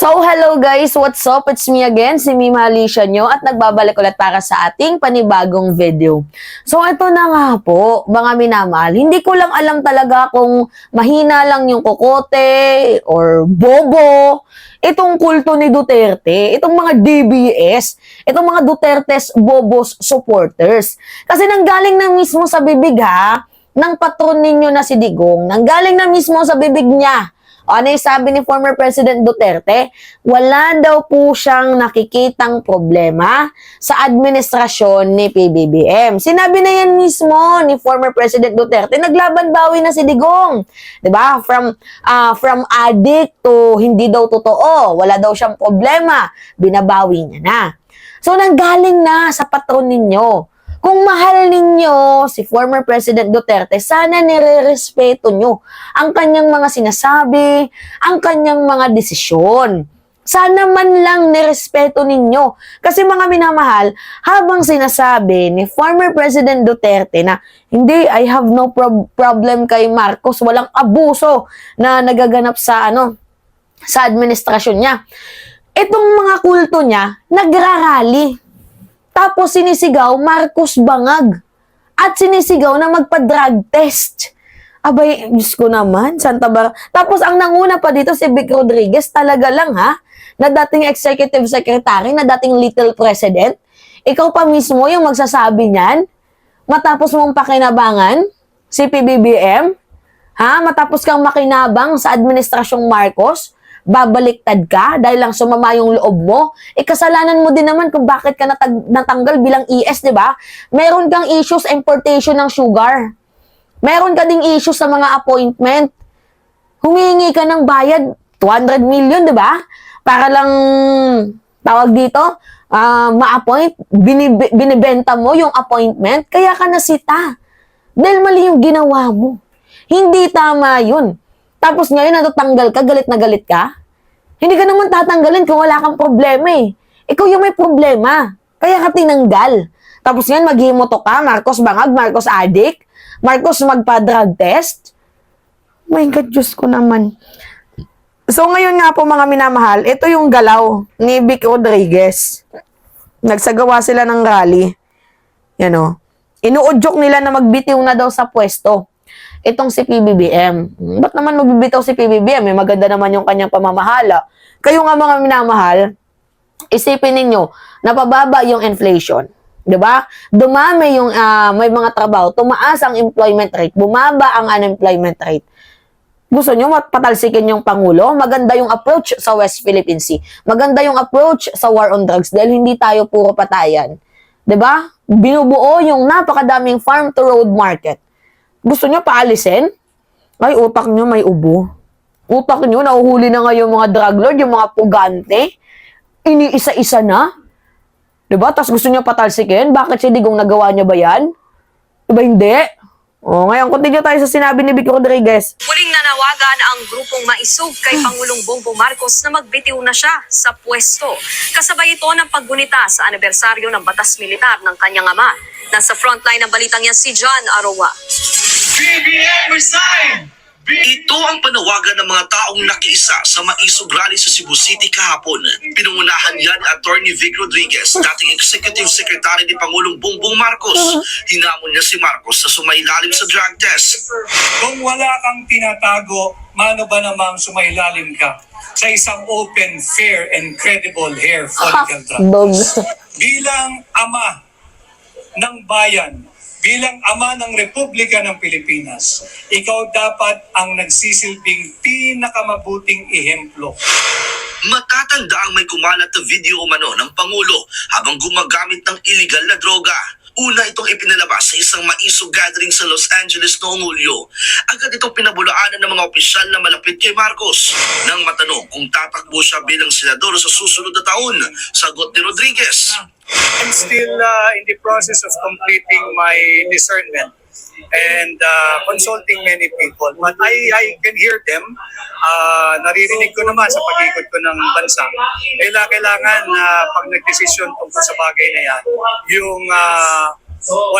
So, hello guys! What's up? It's me again, si Mima Alicia nyo at nagbabalik ulit para sa ating panibagong video. So, ito na nga po, mga minamahal. Hindi ko lang alam talaga kung mahina lang yung kokote or bobo itong kulto ni Duterte, itong mga DBS, itong mga Duterte's Bobos supporters. Kasi nanggaling na mismo sa bibig ng patron ninyo na si Digong, nanggaling na mismo sa bibig niya. O ano yung sabi ni former President Duterte? Wala daw po siyang nakikitang problema sa administrasyon ni PBBM. Sinabi na yan mismo ni former President Duterte, naglaban bawi na si Digong. 'Di ba? From addict to hindi daw totoo, wala daw siyang problema, binabawi niya na. So nanggaling na sa patron ninyo. Kung mahal ninyo si former President Duterte, sana nire-respeto nyo ang kanyang mga sinasabi, ang kanyang mga desisyon. Sana man lang nirespeto ninyo. Kasi mga minamahal, habang sinasabi ni former President Duterte na hindi, I have no problem kay Marcos, walang abuso na nagaganap sa administrasyon niya. Itong mga kulto niya, nagrarally. Tapos sinisigaw, Marcos bangag. At sinisigaw na magpa-drug test. Abay, Diyos ko naman, Santa Bar. Tapos ang nanguna pa dito si Vic Rodriguez, talaga lang na dating executive secretary, na dating little president. Ikaw pa mismo yung magsasabi niyan, matapos mong pakinabangan si PBBM, matapos kang makinabang sa administrasyong Marcos, babaliktad ka dahil lang sumama yung loob mo, kasalanan mo din naman kung bakit ka natanggal bilang ES, di ba? Meron kang issues sa importation ng sugar. Meron ka ding issues sa mga appointment. Humingi ka ng bayad, 200 million, di ba? Para lang, tawag dito, ma-appoint, binibenta mo yung appointment, kaya ka nasita. Dahil mali yung ginawa mo. Hindi tama yun. Tapos ngayon natatanggal ka, galit na galit ka? Hindi ka naman tatanggalin kung wala kang problema eh. Ikaw yung may problema. Kaya ka tinanggal. Tapos ngayon maghimoto ka, Marcos bangag, Marcos addict, Marcos magpa-drug test. My God, Diyos ko naman. So ngayon nga po mga minamahal, ito yung galaw ni Vic Rodriguez. Nagsagawa sila ng rally. Yan o. Inuudyok nila na magbitiw na daw sa pwesto itong si PBBM. Ba't naman magbibitaw si PBBM? Maganda naman yung kanyang pamamahala. Kayo nga mga minamahal, isipin ninyo, napababa yung inflation. Diba? Dumami yung may mga trabaho, tumaas ang employment rate, bumaba ang unemployment rate. Gusto nyo patalsikin yung Pangulo? Maganda yung approach sa West Philippine Sea. Maganda yung approach sa war on drugs dahil hindi tayo puro patayan. Diba? Binubuo yung napakadaming farm-to-road market. Gusto nyo paalisin? Ay, utak nyo may ubo. Utak nyo, nahuhuli na nga yung mga drug lord, yung mga pugante. Iniisa-isa na. Diba? Tapos gusto nyo patalsikin? Bakit si Digong nagawa nyo ba yan? Diba hindi? O, ngayon, continue tayo sa sinabi ni Vic Rodriguez. Muling nanawagan ang grupong maisog kay Pangulong Bongbong Marcos na magbitiw na siya sa pwesto. Kasabay ito ng paggunita sa anibersaryo ng batas militar ng kanyang ama. Nasa frontline ng balitang yan si John Arowa. BBM resign! Ito ang panawagan ng mga taong nakiisa sa maisog rally sa Cebu City kahapon. Pinungunahan yan ni Attorney Vic Rodriguez, dating Executive Secretary ni Pangulong Bongbong Marcos. Hinamon niya si Marcos na sumailalim sa drug test. Kung wala kang tinatago, mano ba namang sumailalim ka sa isang open, fair, and credible hair follicle drug test? Bilang ama ng bayan, bilang ama ng Republika ng Pilipinas, ikaw dapat ang nagsisilbing pinakamabuting ehemplo. Matatanda ang may kumalat na video umano ng Pangulo habang gumagamit ng illegal na droga. Una itong ipinalabas sa isang maisog gathering sa Los Angeles noong Hulyo. Agad itong pinabulaanan ng mga opisyal na malapit kay Marcos. Nang matanong kung tatakbo siya bilang senador sa susunod na taon, sagot ni Rodriguez. I'm still in the process of completing my discernment and consulting many people. But I can hear them. Naririnig ko naman sa pag-ikot ko ng bansa. Kailangan na pag nagdesisyon tungkol sa bagay na yan, yung 101%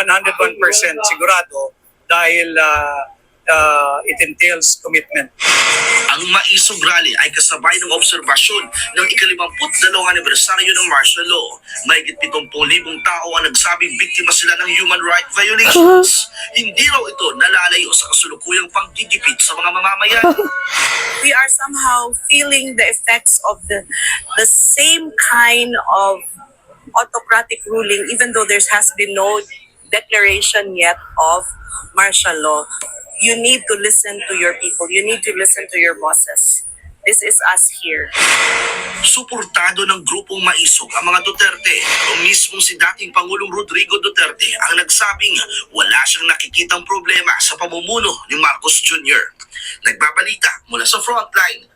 sigurado dahil it entails commitment. Ang Maisog Rally ay kasabay ng obserbasyon ng ika-52 anibersaryo ng martial law. Mahigit 70,000 tao ang nagsabing biktima sila ng human right violations. Hindi raw ito nalalayo sa kasulukuyang panggigipit sa mga mamamayan. We are somehow feeling the effects of the same kind of autocratic ruling, even though there has been no declaration yet of martial law. You need to listen to your people. You need to listen to your bosses. This is us here. Suportado ng grupong Maisog ang mga Duterte. O mismong si dating Pangulong Rodrigo Duterte ang nagsabing wala siyang nakikitang problema sa pamumuno ni Marcos Jr. Nagbabalita mula sa frontline,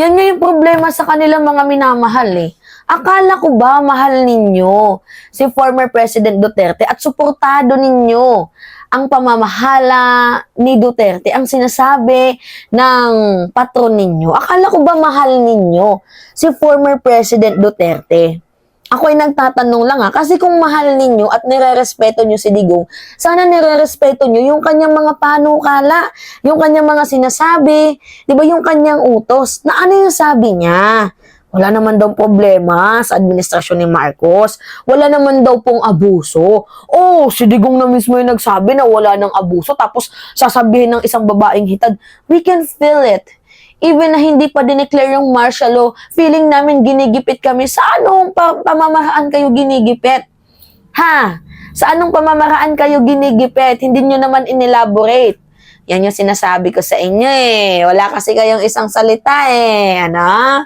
Yan nga yung problema sa kanilang mga minamahal eh. Akala ko ba mahal ninyo si former President Duterte at suportado ninyo ang pamamahala ni Duterte, ang sinasabi ng patron ninyo? Akala ko ba mahal ninyo si former President Duterte? Ako ay nagtatanong lang kasi kung mahal ninyo at nirerespeto nyo si Digong, sana nirerespeto nyo yung kanyang mga panukala, yung kanyang mga sinasabi, di ba yung kanyang utos, na ano yung sabi niya? Wala naman daw problema sa administrasyon ni Marcos. Wala naman daw pong abuso. Oh, si Digong na mismo yung nagsabi na wala nang abuso tapos sasabihin ng isang babaeng hitad, we can feel it. Even na hindi pa dineclare yung martial law, feeling namin ginigipit kami. Sa anong pamamaraan kayo ginigipit? Ha? Sa anong pamamaraan kayo ginigipit? Hindi nyo naman inelaborate. Yan yung sinasabi ko sa inyo eh. Wala kasi kayong isang salita eh. Ano?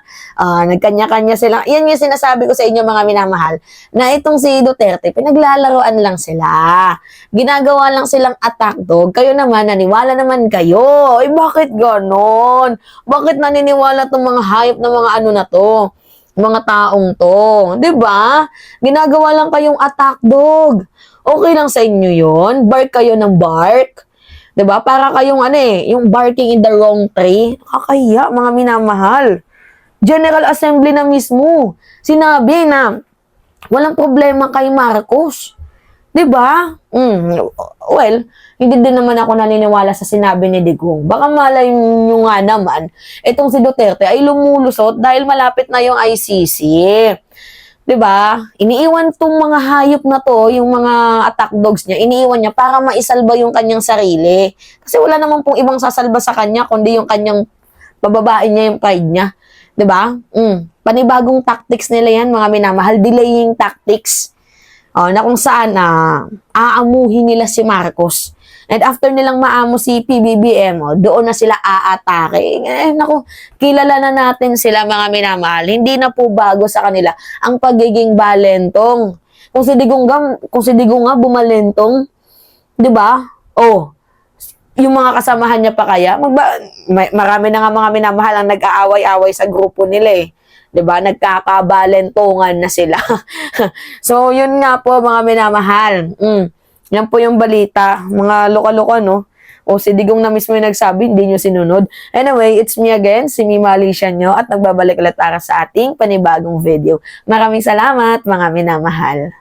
Nagkanya-kanya sila. Yan yung sinasabi ko sa inyo mga minamahal. Na itong si Duterte, pinaglalaroan lang sila. Ginagawa lang silang attack dog. Kayo naman, naniwala naman kayo. Eh bakit ganon? Bakit naniniwala tong mga hayop na mga ano na to? Mga taong to. Diba? Ginagawa lang kayong attack dog. Okay lang sa inyo yon. Bark kayo ng bark. 'Di ba? Para kayong yung barking in the wrong tree. Nakakahiya, mga minamahal. General Assembly na mismo sinabi na walang problema kay Marcos. 'Di ba? Well, hindi din naman ako naniniwala sa sinabi ni Digong. Baka malay nyo nga naman, itong si Duterte ay lumulusot dahil malapit na yung ICC. 'Di ba? Iniiwan tong mga hayop na to, yung mga attack dogs niya, iniiwan niya para maisalba yung kanyang sarili. Kasi wala naman pong ibang sasalba sa kanya kundi yung kanyang pababain niya, yung pride niya. 'Di ba? Panibagong tactics nila yan, mga minamahal, delaying tactics. Na kung saan aamuhin nila si Marcos. And after nilang maamo si PBBM, doon na sila aatake. Naku, kilala na natin sila, mga minamahal. Hindi na po bago sa kanila ang pagiging balentong. Kung si Digong nga bumalentong, 'di ba? Yung mga kasamahan niya pa kaya, marami na nga mga minamahal ang nag-aaway-away sa grupo nila eh. 'Di ba? Nagkakabalentongan na sila. So, yun nga po mga minamahal. Yan po yung balita, mga loka-loka, no? O si Digong na mismo yung nagsabi, hindi nyo sinunod. Anyway, it's me again, si Mima Alicia nyo, at nagbabalik ulit para sa ating panibagong video. Maraming salamat, mga minamahal.